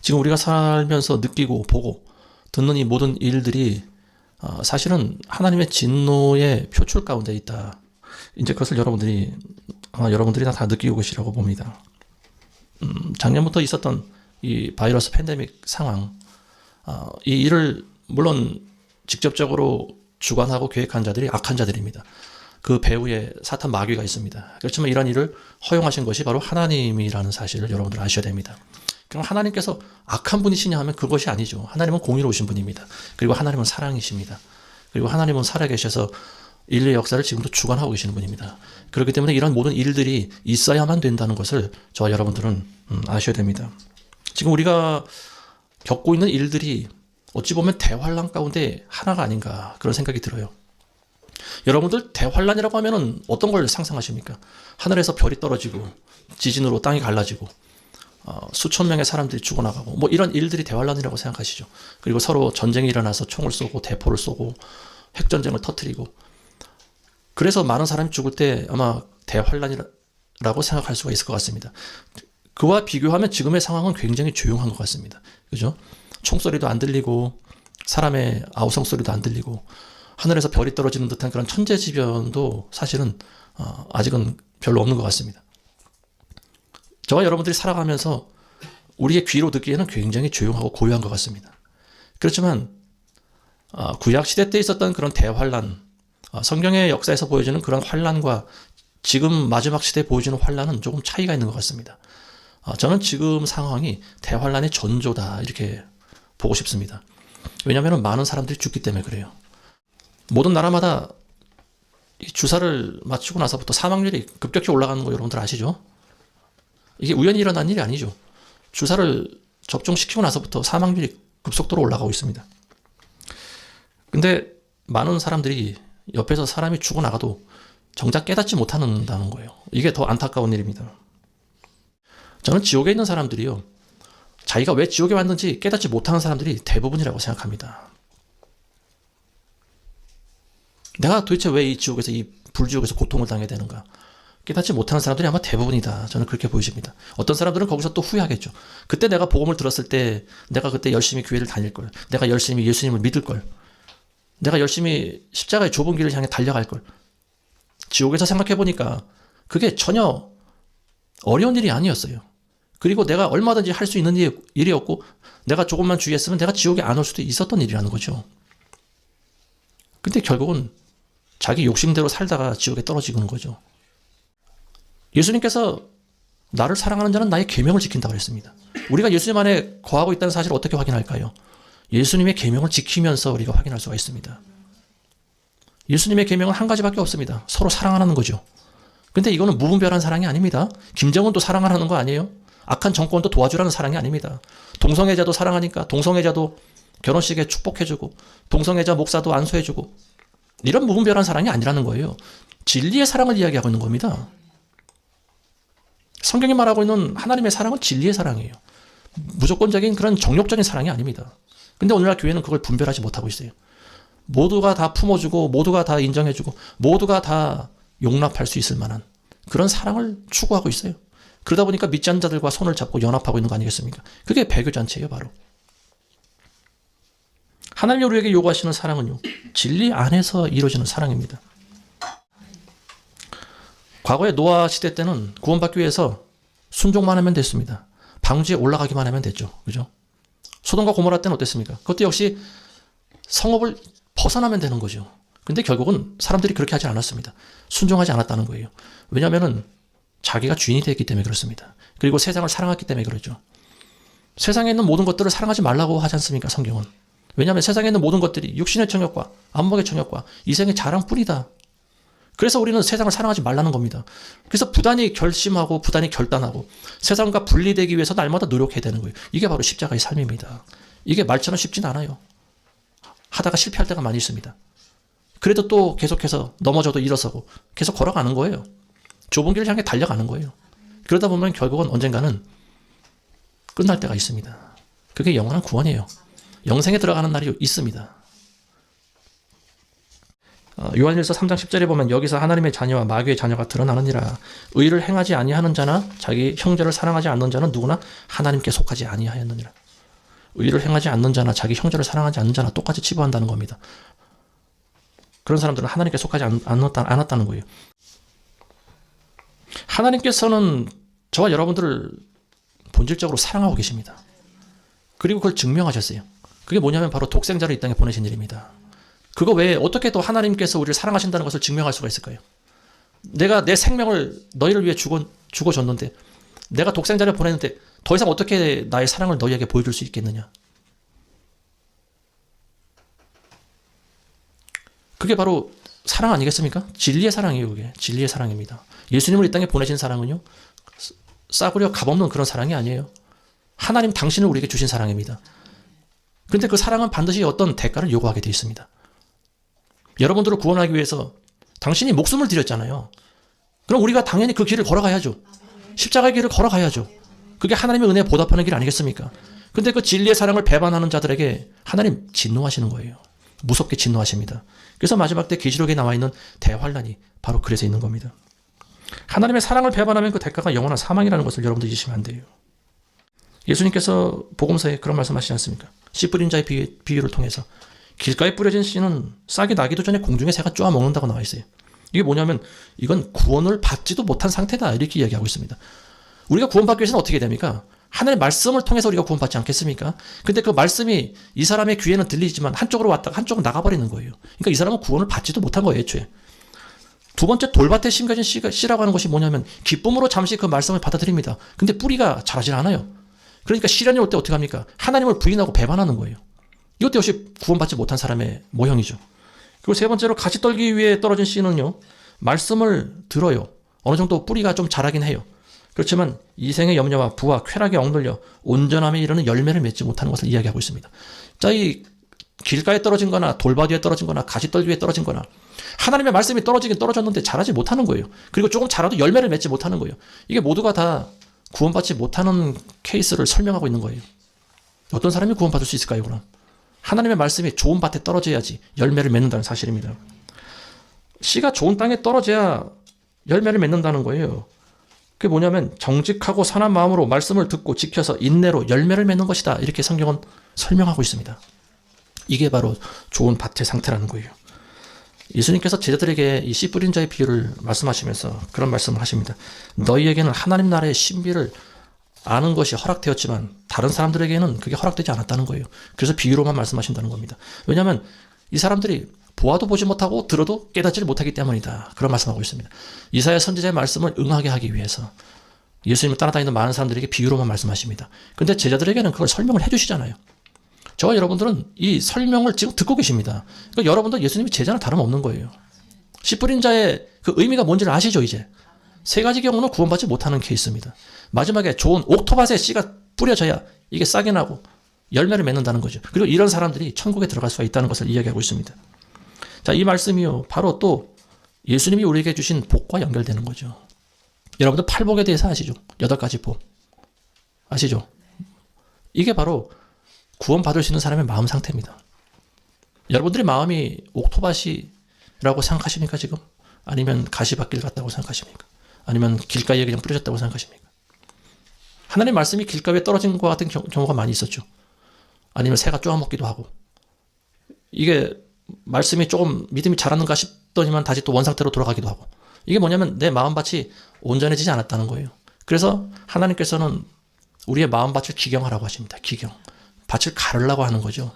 지금 우리가 살면서 느끼고 보고 듣는 이 모든 일들이 사실은 하나님의 진노의 표출 가운데 있다. 이제 그것을 여러분들이 다 느끼고 계시라고 봅니다. 작년부터 있었던 이 바이러스 팬데믹 상황, 이 일을 물론 직접적으로 주관하고 계획한 자들이 악한 자들입니다. 그 배후에 사탄 마귀가 있습니다. 그렇지만 이런 일을 허용하신 것이 바로 하나님이라는 사실을 여러분들 아셔야 됩니다. 그럼 하나님께서 악한 분이시냐 하면 그것이 아니죠. 하나님은 공의로우신 분입니다. 그리고 하나님은 사랑이십니다. 그리고 하나님은 살아계셔서 인류의 역사를 지금도 주관하고 계시는 분입니다. 그렇기 때문에 이런 모든 일들이 있어야만 된다는 것을 저와 여러분들은 아셔야 됩니다. 지금 우리가 겪고 있는 일들이 어찌 보면 대환란 가운데 하나가 아닌가 그런 생각이 들어요. 여러분들 대환란이라고 하면은 어떤 걸 상상하십니까? 하늘에서 별이 떨어지고 지진으로 땅이 갈라지고 수천 명의 사람들이 죽어나가고 뭐 이런 일들이 대환란이라고 생각하시죠. 그리고 서로 전쟁이 일어나서 총을 쏘고 대포를 쏘고 핵전쟁을 터뜨리고 그래서 많은 사람이 죽을 때 아마 대환란이라고 생각할 수가 있을 것 같습니다. 그와 비교하면 지금의 상황은 굉장히 조용한 것 같습니다. 그죠? 총소리도 안 들리고 사람의 아우성 소리도 안 들리고 하늘에서 별이 떨어지는 듯한 그런 천재지변도 사실은 아직은 별로 없는 것 같습니다. 저와 여러분들이 살아가면서 우리의 귀로 듣기에는 굉장히 조용하고 고요한 것 같습니다. 그렇지만 구약시대 때 있었던 그런 대환란, 성경의 역사에서 보여지는 그런 환란과 지금 마지막 시대에 보여지는 환란은 조금 차이가 있는 것 같습니다. 저는 지금 상황이 대환란의 전조다 이렇게 보고 싶습니다. 왜냐하면 많은 사람들이 죽기 때문에 그래요. 모든 나라마다 이 주사를 맞추고 나서부터 사망률이 급격히 올라가는 거 여러분들 아시죠? 이게 우연히 일어난 일이 아니죠. 주사를 접종시키고 나서부터 사망률이 급속도로 올라가고 있습니다. 근데 많은 사람들이 옆에서 사람이 죽어나가도 정작 깨닫지 못한다는 거예요. 이게 더 안타까운 일입니다. 저는 지옥에 있는 사람들이요, 자기가 왜 지옥에 왔는지 깨닫지 못하는 사람들이 대부분이라고 생각합니다. 내가 도대체 왜 이 지옥에서, 이 불지옥에서 고통을 당해야 되는가? 깨닫지 못하는 사람들이 아마 대부분이다. 저는 그렇게 보여집니다. 어떤 사람들은 거기서 또 후회하겠죠. 그때 내가 복음을 들었을 때 내가 그때 열심히 교회를 다닐 걸. 내가 열심히 예수님을 믿을 걸. 내가 열심히 십자가의 좁은 길을 향해 달려갈 걸. 지옥에서 생각해보니까 그게 전혀 어려운 일이 아니었어요. 그리고 내가 얼마든지 할 수 있는 일이었고 내가 조금만 주의했으면 내가 지옥에 안 올 수도 있었던 일이라는 거죠. 근데 결국은 자기 욕심대로 살다가 지옥에 떨어지는 거죠. 예수님께서 나를 사랑하는 자는 나의 계명을 지킨다고 했습니다. 우리가 예수님 안에 거하고 있다는 사실을 어떻게 확인할까요? 예수님의 계명을 지키면서 우리가 확인할 수가 있습니다. 예수님의 계명은 한 가지밖에 없습니다. 서로 사랑하는 거죠. 근데 이거는 무분별한 사랑이 아닙니다. 김정은도 사랑하라는 거 아니에요? 악한 정권도 도와주라는 사랑이 아닙니다. 동성애자도 사랑하니까 동성애자도 결혼식에 축복해주고 동성애자 목사도 안수해주고 이런 무분별한 사랑이 아니라는 거예요. 진리의 사랑을 이야기하고 있는 겁니다. 성경이 말하고 있는 하나님의 사랑은 진리의 사랑이에요. 무조건적인 그런 정욕적인 사랑이 아닙니다. 근데 오늘날 교회는 그걸 분별하지 못하고 있어요. 모두가 다 품어주고 모두가 다 인정해주고 모두가 다 용납할 수 있을 만한 그런 사랑을 추구하고 있어요. 그러다 보니까 믿지 않는 자들과 손을 잡고 연합하고 있는 거 아니겠습니까? 그게 배교잔치예요, 바로. 하나님이 우리에게 요구하시는 사랑은요, 진리 안에서 이루어지는 사랑입니다. 과거에 노아 시대 때는 구원받기 위해서 순종만 하면 됐습니다. 방주에 올라가기만 하면 됐죠. 그죠? 소돔과 고모라 때는 어땠습니까? 그것도 역시 성읍을 벗어나면 되는 거죠. 근데 결국은 사람들이 그렇게 하지 않았습니다. 순종하지 않았다는 거예요. 왜냐하면 자기가 주인이 됐기 때문에 그렇습니다. 그리고 세상을 사랑했기 때문에 그렇죠. 세상에 있는 모든 것들을 사랑하지 말라고 하지 않습니까? 성경은. 왜냐하면 세상에 있는 모든 것들이 육신의 청욕과 안목의 청욕과 이생의 자랑뿐이다. 그래서 우리는 세상을 사랑하지 말라는 겁니다. 그래서 부단히 결심하고 부단히 결단하고 세상과 분리되기 위해서 날마다 노력해야 되는 거예요. 이게 바로 십자가의 삶입니다. 이게 말처럼 쉽진 않아요. 하다가 실패할 때가 많이 있습니다. 그래도 또 계속해서 넘어져도 일어서고 계속 걸어가는 거예요. 좁은 길을 향해 달려가는 거예요. 그러다 보면 결국은 언젠가는 끝날 때가 있습니다. 그게 영원한 구원이에요. 영생에 들어가는 날이 있습니다. 요한일서 3장 10절에 보면 여기서 하나님의 자녀와 마귀의 자녀가 드러나느니라. 의를 행하지 아니하는 자나 자기 형제를 사랑하지 않는 자는 누구나 하나님께 속하지 아니하였느니라. 의를 행하지 않는 자나 자기 형제를 사랑하지 않는 자나 똑같이 치부한다는 겁니다. 그런 사람들은 하나님께 속하지 않았다는 거예요. 하나님께서는 저와 여러분들을 본질적으로 사랑하고 계십니다. 그리고 그걸 증명하셨어요. 그게 뭐냐면 바로 독생자를 이 땅에 보내신 일입니다. 그거 외에 어떻게 또 하나님께서 우리를 사랑하신다는 것을 증명할 수가 있을까요? 내가 내 생명을 너희를 위해 죽어줬는데, 내가 독생자를 보냈는데 더 이상 어떻게 나의 사랑을 너희에게 보여줄 수 있겠느냐? 그게 바로 사랑 아니겠습니까? 진리의 사랑이에요. 그게 진리의 사랑입니다. 예수님을 이 땅에 보내신 사랑은요, 싸구려 값없는 그런 사랑이 아니에요. 하나님 당신을 우리에게 주신 사랑입니다. 그런데 그 사랑은 반드시 어떤 대가를 요구하게 되어 있습니다. 여러분들을 구원하기 위해서 당신이 목숨을 드렸잖아요. 그럼 우리가 당연히 그 길을 걸어가야죠. 십자가의 길을 걸어가야죠. 그게 하나님의 은혜에 보답하는 길 아니겠습니까? 근데 그 진리의 사랑을 배반하는 자들에게 하나님 진노하시는 거예요. 무섭게 진노하십니다. 그래서 마지막 때 계시록에 나와 있는 대환란이 바로 그래서 있는 겁니다. 하나님의 사랑을 배반하면 그 대가가 영원한 사망이라는 것을 여러분들 잊으시면 안 돼요. 예수님께서 복음서에 그런 말씀하시지 않습니까? 씨 뿌린 자의 비유를 통해서 길가에 뿌려진 씨는 싹이 나기도 전에 공중에 새가 쪼아 먹는다고 나와 있어요. 이게 뭐냐면 이건 구원을 받지도 못한 상태다, 이렇게 이야기하고 있습니다. 우리가 구원받기 위해서는 어떻게 됩니까? 하나님의 말씀을 통해서 우리가 구원받지 않겠습니까? 근데 그 말씀이 이 사람의 귀에는 들리지만 한쪽으로 왔다가 한쪽으로 나가버리는 거예요. 그러니까 이 사람은 구원을 받지도 못한 거예요, 애초에. 두 번째, 돌밭에 심겨진 씨라고 하는 것이 뭐냐면 기쁨으로 잠시 그 말씀을 받아들입니다. 근데 뿌리가 자라질 않아요. 그러니까 시련이 올 때 어떻게 합니까? 하나님을 부인하고 배반하는 거예요. 이것도 역시 구원받지 못한 사람의 모형이죠. 그리고 세 번째로, 가시떨기 위에 떨어진 씨는요, 말씀을 들어요. 어느 정도 뿌리가 좀 자라긴 해요. 그렇지만 이생의 염려와 부와 쾌락에 억눌려 온전함에 이르는 열매를 맺지 못하는 것을 이야기하고 있습니다. 자, 이 길가에 떨어진 거나 돌밭 위에 떨어진 거나 가시떨기 위에 떨어진 거나 하나님의 말씀이 떨어지긴 떨어졌는데 자라지 못하는 거예요. 그리고 조금 자라도 열매를 맺지 못하는 거예요. 이게 모두가 다 구원받지 못하는 케이스를 설명하고 있는 거예요. 어떤 사람이 구원받을 수 있을까요, 그럼? 하나님의 말씀이 좋은 밭에 떨어져야지 열매를 맺는다는 사실입니다. 씨가 좋은 땅에 떨어져야 열매를 맺는다는 거예요. 그게 뭐냐면 정직하고 선한 마음으로 말씀을 듣고 지켜서 인내로 열매를 맺는 것이다, 이렇게 성경은 설명하고 있습니다. 이게 바로 좋은 밭의 상태라는 거예요. 예수님께서 제자들에게 이 씨 뿌린 자의 비유를 말씀하시면서 그런 말씀을 하십니다. 너희에게는 하나님 나라의 신비를 아는 것이 허락되었지만 다른 사람들에게는 그게 허락되지 않았다는 거예요. 그래서 비유로만 말씀하신다는 겁니다. 왜냐하면 이 사람들이 보아도 보지 못하고 들어도 깨닫지를 못하기 때문이다, 그런 말씀하고 있습니다. 이사야 선지자의 말씀을 응하게 하기 위해서 예수님을 따라다니는 많은 사람들에게 비유로만 말씀하십니다. 그런데 제자들에게는 그걸 설명을 해주시잖아요. 저와 여러분들은 이 설명을 지금 듣고 계십니다. 그러니까 여러분도 예수님이 제자나 다름없는 거예요. 씨 뿌린 자의 그 의미가 뭔지를 아시죠, 이제? 세 가지 경우는 구원받지 못하는 케이스입니다. 마지막에 좋은 옥토밭에 씨가 뿌려져야 이게 싹이 나고 열매를 맺는다는 거죠. 그리고 이런 사람들이 천국에 들어갈 수가 있다는 것을 이야기하고 있습니다. 자, 이 말씀이요, 바로 또 예수님이 우리에게 주신 복과 연결되는 거죠. 여러분들 팔복에 대해서 아시죠? 8가지 복. 아시죠? 이게 바로 구원받을 수 있는 사람의 마음 상태입니다. 여러분들의 마음이 옥토밭이라고 생각하십니까, 지금? 아니면 가시밭길 같다고 생각하십니까? 아니면 길가에 그냥 뿌려졌다고 생각하십니까? 하나님의 말씀이 길가에 떨어진 것 같은 경우가 많이 있었죠. 아니면 새가 쪼아먹기도 하고. 이게 말씀이 조금 믿음이 자랐는가 싶더니만 다시 또 원상태로 돌아가기도 하고. 이게 뭐냐면 내 마음밭이 온전해지지 않았다는 거예요. 그래서 하나님께서는 우리의 마음밭을 기경하라고 하십니다. 기경. 밭을 가르려고 하는 거죠.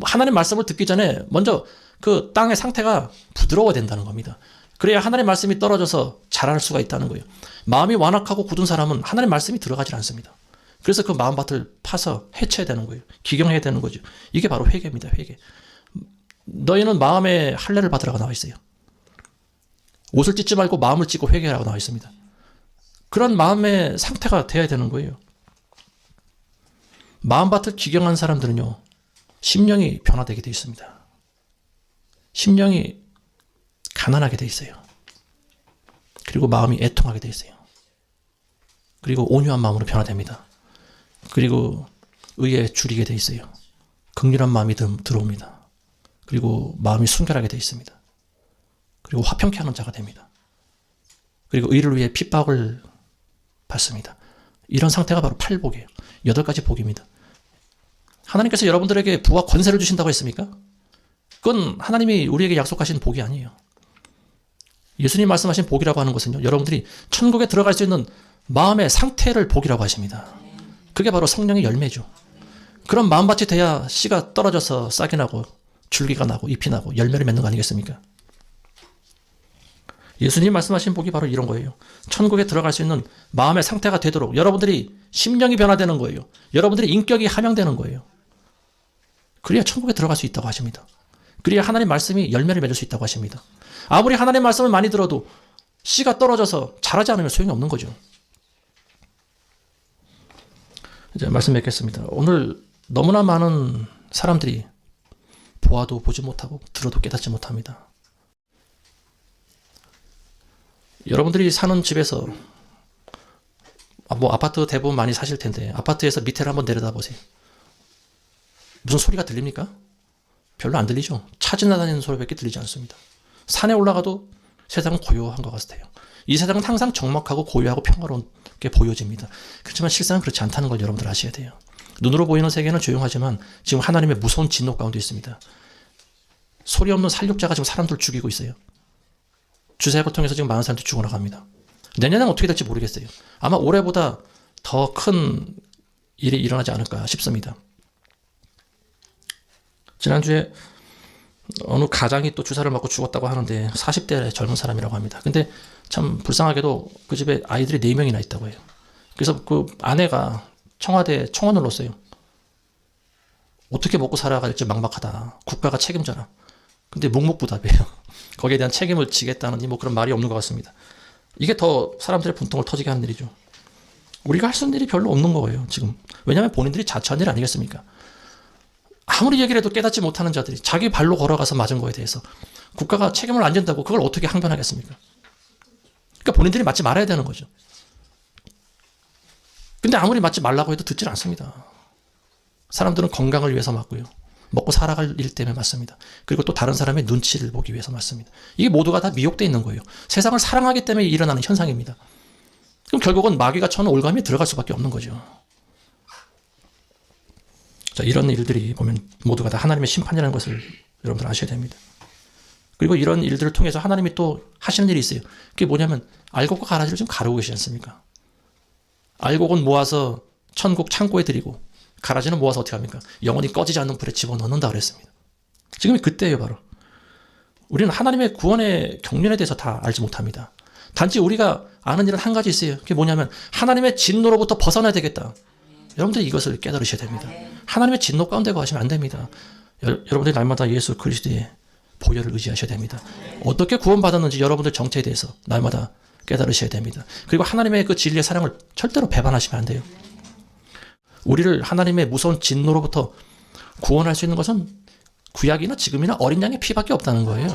하나님 말씀을 듣기 전에 먼저 그 땅의 상태가 부드러워야 된다는 겁니다. 그래야 하나님 말씀이 떨어져서 자랄 수가 있다는 거예요. 마음이 완악하고 굳은 사람은 하나님 말씀이 들어가질 않습니다. 그래서 그 마음밭을 파서 해쳐야 되는 거예요. 기경해야 되는 거죠. 이게 바로 회개입니다. 회개. 너희는 마음의 할례를 받으라고 나와 있어요. 옷을 찢지 말고 마음을 찢고 회개하라고 나와 있습니다. 그런 마음의 상태가 돼야 되는 거예요. 마음밭을 기경한 사람들은요, 심령이 변화되게 되어 있습니다. 심령이 가난하게 되어 있어요. 그리고 마음이 애통하게 되어 있어요. 그리고 온유한 마음으로 변화됩니다. 그리고 의에 줄이게 되어 있어요. 긍휼한 마음이 들어옵니다. 그리고 마음이 순결하게 되어 있습니다. 그리고 화평케 하는 자가 됩니다. 그리고 의를 위해 핍박을 받습니다. 이런 상태가 바로 팔복이에요. 8가지 복입니다. 하나님께서 여러분들에게 부와 권세를 주신다고 했습니까? 그건 하나님이 우리에게 약속하신 복이 아니에요. 예수님 말씀하신 복이라고 하는 것은요, 여러분들이 천국에 들어갈 수 있는 마음의 상태를 복이라고 하십니다. 그게 바로 성령의 열매죠. 그런 마음밭이 돼야 씨가 떨어져서 싹이 나고 줄기가 나고 잎이 나고 열매를 맺는 거 아니겠습니까? 예수님 말씀하신 복이 바로 이런 거예요. 천국에 들어갈 수 있는 마음의 상태가 되도록 여러분들이 심령이 변화되는 거예요. 여러분들이 인격이 함양되는 거예요. 그래야 천국에 들어갈 수 있다고 하십니다. 그래야 하나님 말씀이 열매를 맺을 수 있다고 하십니다. 아무리 하나님 말씀을 많이 들어도 씨가 떨어져서 자라지 않으면 소용이 없는 거죠. 이제 말씀 맺겠습니다. 오늘 너무나 많은 사람들이 보아도 보지 못하고 들어도 깨닫지 못합니다. 여러분들이 사는 집에서 아파트 대부분 많이 사실 텐데 아파트에서 밑에를 한번 내려다보세요. 무슨 소리가 들립니까? 별로 안 들리죠. 차 지나다니는 소리밖에 들리지 않습니다. 산에 올라가도 세상은 고요한 것 같아요. 이 세상은 항상 적막하고 고요하고 평화롭게 보여집니다. 그렇지만 실상은 그렇지 않다는 걸 여러분들 아셔야 돼요. 눈으로 보이는 세계는 조용하지만 지금 하나님의 무서운 진노 가운데 있습니다. 소리 없는 살육자가 지금 사람들을 죽이고 있어요. 주사약을 통해서 지금 많은 사람들이 죽어나갑니다. 내년에는 어떻게 될지 모르겠어요. 아마 올해보다 더 큰 일이 일어나지 않을까 싶습니다. 지난주에 어느 가장이 또 주사를 맞고 죽었다고 하는데 40대 젊은 사람이라고 합니다. 근데 참 불쌍하게도 그 집에 아이들이 4명이나 있다고 해요. 그래서 그 아내가 청와대에 청원을 넣었어요. 어떻게 먹고 살아갈지 막막하다. 국가가 책임져라. 근데 묵묵부답이에요. 거기에 대한 책임을 지겠다는 뭐 그런 말이 없는 것 같습니다. 이게 더 사람들의 분통을 터지게 하는 일이죠. 우리가 할 수 있는 일이 별로 없는 거예요, 지금. 왜냐하면 본인들이 자처한 일 아니겠습니까? 아무리 얘기를 해도 깨닫지 못하는 자들이 자기 발로 걸어가서 맞은 거에 대해서 국가가 책임을 안 진다고 그걸 어떻게 항변하겠습니까? 그러니까 본인들이 맞지 말아야 되는 거죠. 근데 아무리 맞지 말라고 해도 듣질 않습니다. 사람들은 건강을 위해서 맞고요. 먹고 살아갈 일 때문에 맞습니다. 그리고 또 다른 사람의 눈치를 보기 위해서 맞습니다. 이게 모두가 다 미혹되어 있는 거예요. 세상을 사랑하기 때문에 일어나는 현상입니다. 그럼 결국은 마귀가 쳐는 올가미에 들어갈 수밖에 없는 거죠. 자, 이런 일들이 보면 모두가 다 하나님의 심판이라는 것을 여러분들 아셔야 됩니다. 그리고 이런 일들을 통해서 하나님이 또 하시는 일이 있어요. 그게 뭐냐면 알곡과 가라지를 좀 가르고 계시지 않습니까? 알곡은 모아서 천국 창고에 드리고 가라지는 모아서 어떻게 합니까? 영원히 꺼지지 않는 불에 집어넣는다 그랬습니다. 지금이 그때예요, 바로. 우리는 하나님의 구원의 경륜에 대해서 다 알지 못합니다. 단지 우리가 아는 일은 한 가지 있어요. 그게 뭐냐면 하나님의 진노로부터 벗어나야 되겠다. 여러분들이 이것을 깨달으셔야 됩니다. 하나님의 진노 가운데 거하시면 안 됩니다. 여러분들이 날마다 예수 그리스도의 보혈을 의지하셔야 됩니다. 어떻게 구원받았는지 여러분들 정체에 대해서 날마다 깨달으셔야 됩니다. 그리고 하나님의 그 진리의 사랑을 절대로 배반하시면 안 돼요. 우리를 하나님의 무서운 진노로부터 구원할 수 있는 것은 구약이나 지금이나 어린 양의 피밖에 없다는 거예요.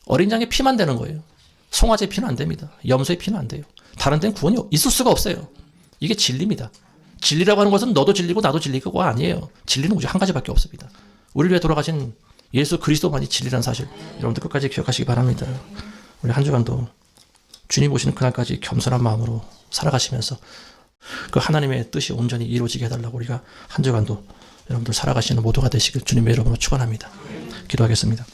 어린 양의 피만 되는 거예요. 송아지 피는 안 됩니다. 염소의 피는 안 돼요. 다른 데는 구원이 있을 수가 없어요. 이게 진리입니다. 진리라고 하는 것은 너도 진리고 나도 진리가 아니에요. 진리는 오직 한 가지밖에 없습니다. 우리를 위해 돌아가신 예수 그리스도만이 진리라는 사실, 여러분들 끝까지 기억하시기 바랍니다. 우리 한 주간도 주님 오시는 그날까지 겸손한 마음으로 살아가시면서 그 하나님의 뜻이 온전히 이루어지게 해달라고 우리가 한 주간도 여러분들 살아가시는 모두가 되시길 주님의 이름으로 축원합니다. 기도하겠습니다.